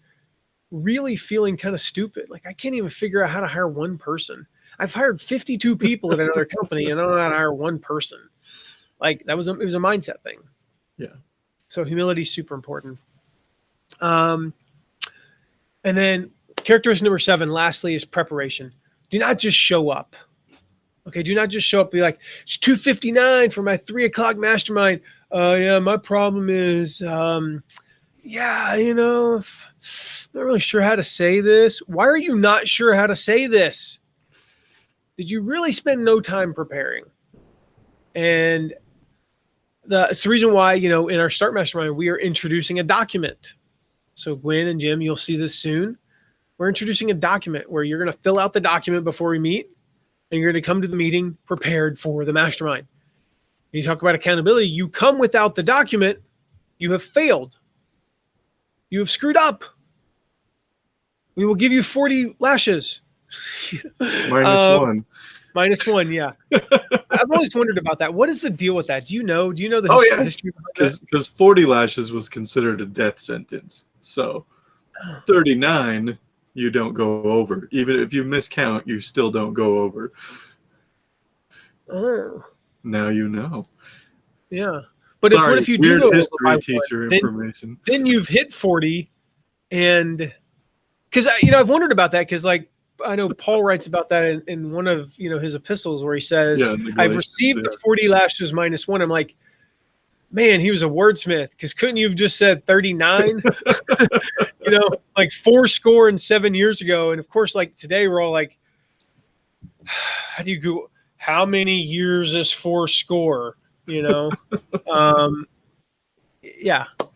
really feeling kind of stupid. Like I can't even figure out how to hire one person. I've hired 52 people at another company and I don't know how to hire one person. Like it was a mindset thing. Yeah. So humility is super important. And then characteristic number 7, lastly, is preparation. Do not just show up. Okay. Do not just show up and be like, it's 2:59 for my 3 o'clock mastermind. Yeah, my problem is, not really sure how to say this. Why are you not sure how to say this? Did you really spend no time preparing? And it's the reason why, in our Start Mastermind, we are introducing a document. So Gwen and Jim, you'll see this soon. We're introducing a document where you're going to fill out the document before we meet, and you're going to come to the meeting prepared for the mastermind. You talk about accountability. You come without the document, you have failed. You have screwed up. We will give you 40 lashes. -1. -1, yeah. I've always wondered about that. What is the deal with that? Do you know the history behind that? Because 40 lashes was considered a death sentence. So 39, you don't go over. Even if you miscount, you still don't go over. Oh. Now you know. Yeah. But what if you do go history over teacher information? Then you've hit 40, and because I've wondered about that, because like I know Paul writes about that in one of his epistles where he says, I've received the 40 lashes -1. I'm like, man, he was a wordsmith, because couldn't you have just said 39? Like 7 years ago. And of course, like today we're all like, how do you go? How many years is 4 score? Yeah.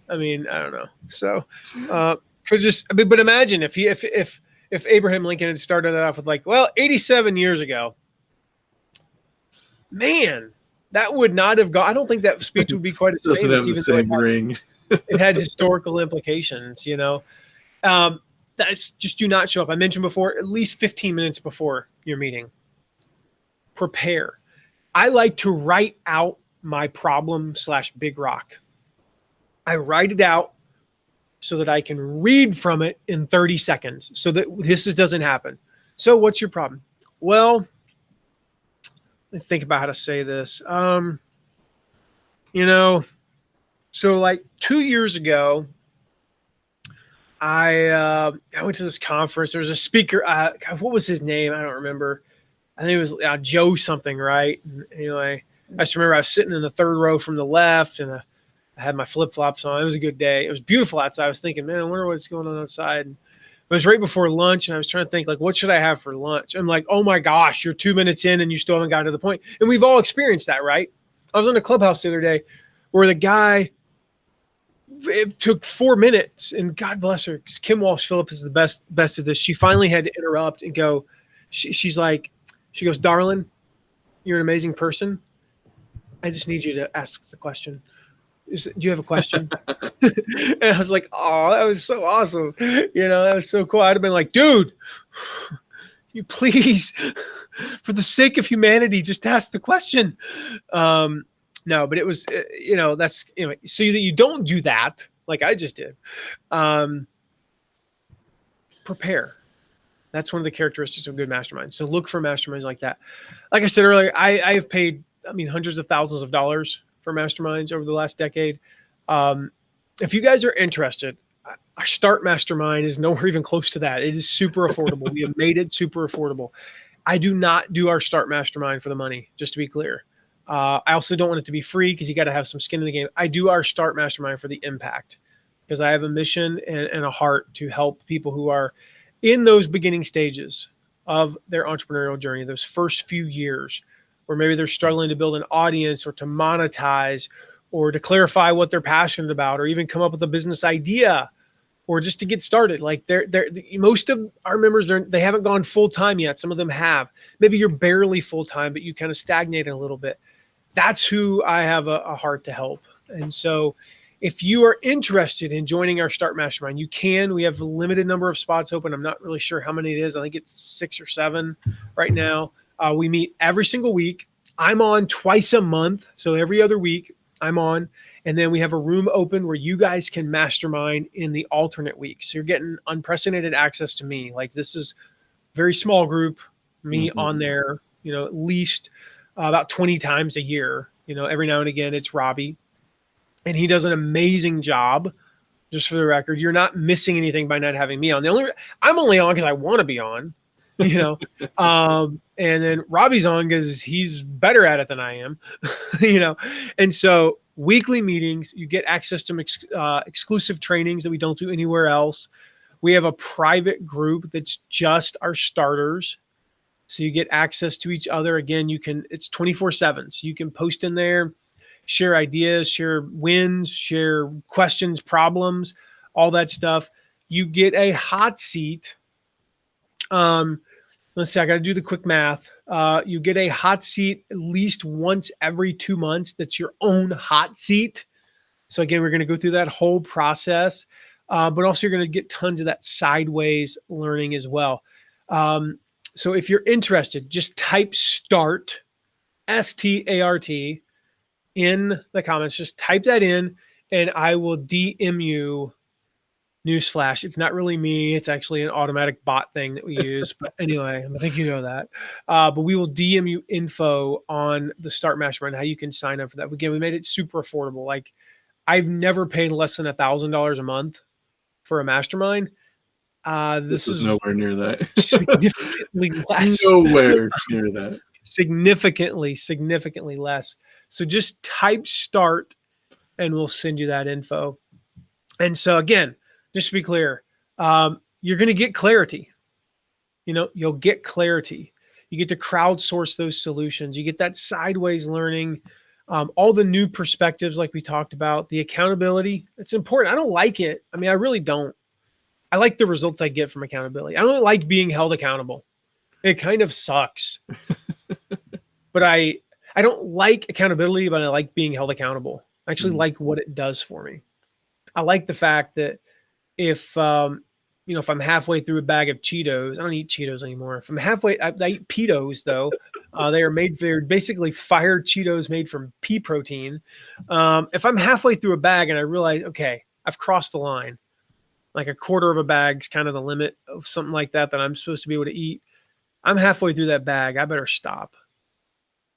I mean, I don't know. So, but imagine if Abraham Lincoln had started off with like, 87 years ago, man, that would not have gone. I don't think that speech would be quite as Doesn't famous. have the same ring. It had historical implications, That's just, do not show up. I mentioned before, at least 15 minutes before your meeting. Prepare. I like to write out my problem / big rock. I write it out so that I can read from it in 30 seconds so that this doesn't happen. So what's your problem? Well, let me think about how to say this. So like 2 years ago, I went to this conference. There was a speaker. What was his name? I don't remember. I think it was Joe something, right? And anyway, I just remember I was sitting in the 3rd row from the left, and I had my flip-flops on. It was a good day. It was beautiful outside. I was thinking, man, I wonder what's going on outside. And it was right before lunch, and I was trying to think, like, what should I have for lunch? I'm like, oh, my gosh, you're 2 minutes in, and you still haven't gotten to the point. And we've all experienced that, right? I was in a clubhouse the other day where the guy – it took 4 minutes, and God bless her, because Kim Walsh Phillip is the best at this. She finally had to interrupt and go. She goes, darling, you're an amazing person. I just need you to ask the question. Do you have a question? And I was like, oh, that was so awesome. That was so cool. I'd have been like, dude, you please, for the sake of humanity, just ask the question. No, but it was, that's, so that you don't do that like I just did. Prepare. That's one of the characteristics of good masterminds. So look for masterminds like that. Like I said earlier, I have paid, hundreds of thousands of dollars for masterminds over the last decade. If you guys are interested, our Start Mastermind is nowhere even close to that. It is super affordable. We have made it super affordable. I do not do our Start Mastermind for the money, just to be clear. I also don't want it to be free because you got to have some skin in the game. I do our Start Mastermind for the impact because I have a mission and a heart to help people who are in those beginning stages of their entrepreneurial journey, those first few years where maybe they're struggling to build an audience or to monetize or to clarify what they're passionate about or even come up with a business idea or just to get started. Like most of our members, they haven't gone full time yet. Some of them have. Maybe you're barely full time, but you kind of stagnated a little bit. That's who I have a heart to help. And so if you are interested in joining our Start Mastermind, you can. We have a limited number of spots open. I'm not really sure how many it is. I think it's 6 or 7 right now. We meet every single week. I'm on twice a month. So every other week I'm on. And then we have a room open where you guys can mastermind in the alternate weeks. So you're getting unprecedented access to me. Like this is a very small group, me on there, at least about 20 times a year. Every now and again, it's Robbie. And he does an amazing job. Just for the record, you're not missing anything by not having me on. I'm only on because I want to be on, and then Robbie's on because he's better at it than I am, And so weekly meetings, you get access to exclusive trainings that we don't do anywhere else. We have a private group that's just our starters. So you get access to each other. Again, it's 24/7. So you can post in there, share ideas, share wins, share questions, problems, all that stuff. You get a hot seat. Let's see, I got to do the quick math. You get a hot seat at least once every 2 months. That's your own hot seat. So again, we're going to go through that whole process, but also you're going to get tons of that sideways learning as well. So if you're interested, just type START, START, in the comments. Just type that in and I will DM you. Newsflash, it's not really me. It's actually an automatic bot thing that we use. But anyway, I think you know that. But we will DM you info on the Start Mastermind, how you can sign up for that. Again, we made it super affordable. Like I've never paid less than $1,000 a month for a mastermind. This is nowhere near that. Significantly less. Nowhere near that. Significantly less. So just type START and we'll send you that info. And so again, just to be clear, you're going to get clarity. You'll get clarity. You get to crowdsource those solutions. You get that sideways learning, all the new perspectives like we talked about, the accountability. It's important. I don't like it. I really don't. I like the results I get from accountability. I don't like being held accountable. It kind of sucks. But I don't like accountability, but I like being held accountable. I actually like what it does for me. I like the fact that if I'm halfway through a bag of Cheetos, I don't eat Cheetos anymore. If I'm halfway, I eat Petos though. They're basically fired Cheetos made from pea protein. If I'm halfway through a bag and I realize, okay, I've crossed the line, like a quarter of a bag's kind of the limit of something like that I'm supposed to be able to eat. I'm halfway through that bag. I better stop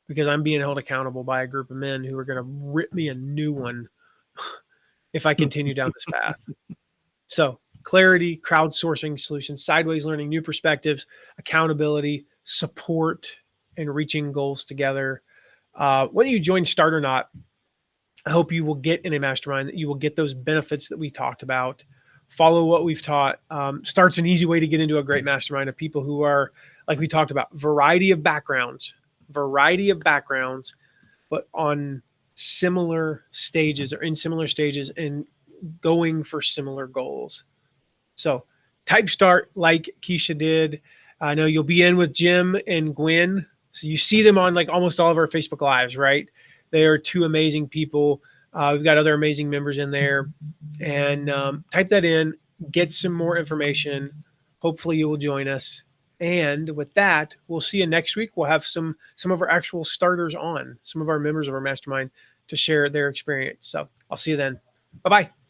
because I'm being held accountable by a group of men who are going to rip me a new one if I continue down this path. So clarity, crowdsourcing solutions, sideways learning, new perspectives, accountability, support, and reaching goals together. Whether you join Start or not, I hope you will get in a mastermind, that you will get those benefits that we talked about. Follow what we've taught. Start's an easy way to get into a great mastermind of people who are, like we talked about, variety of backgrounds, but on similar stages or in similar stages and going for similar goals. So type START like Keisha did. I know you'll be in with Jim and Gwen. So you see them on like almost all of our Facebook Lives, right? They are two amazing people. We've got other amazing members in there. And type that in, get some more information. Hopefully you will join us. And with that, we'll see you next week. We'll have some of our actual starters on, some of our members of our mastermind to share their experience. So I'll see you then. Bye-bye.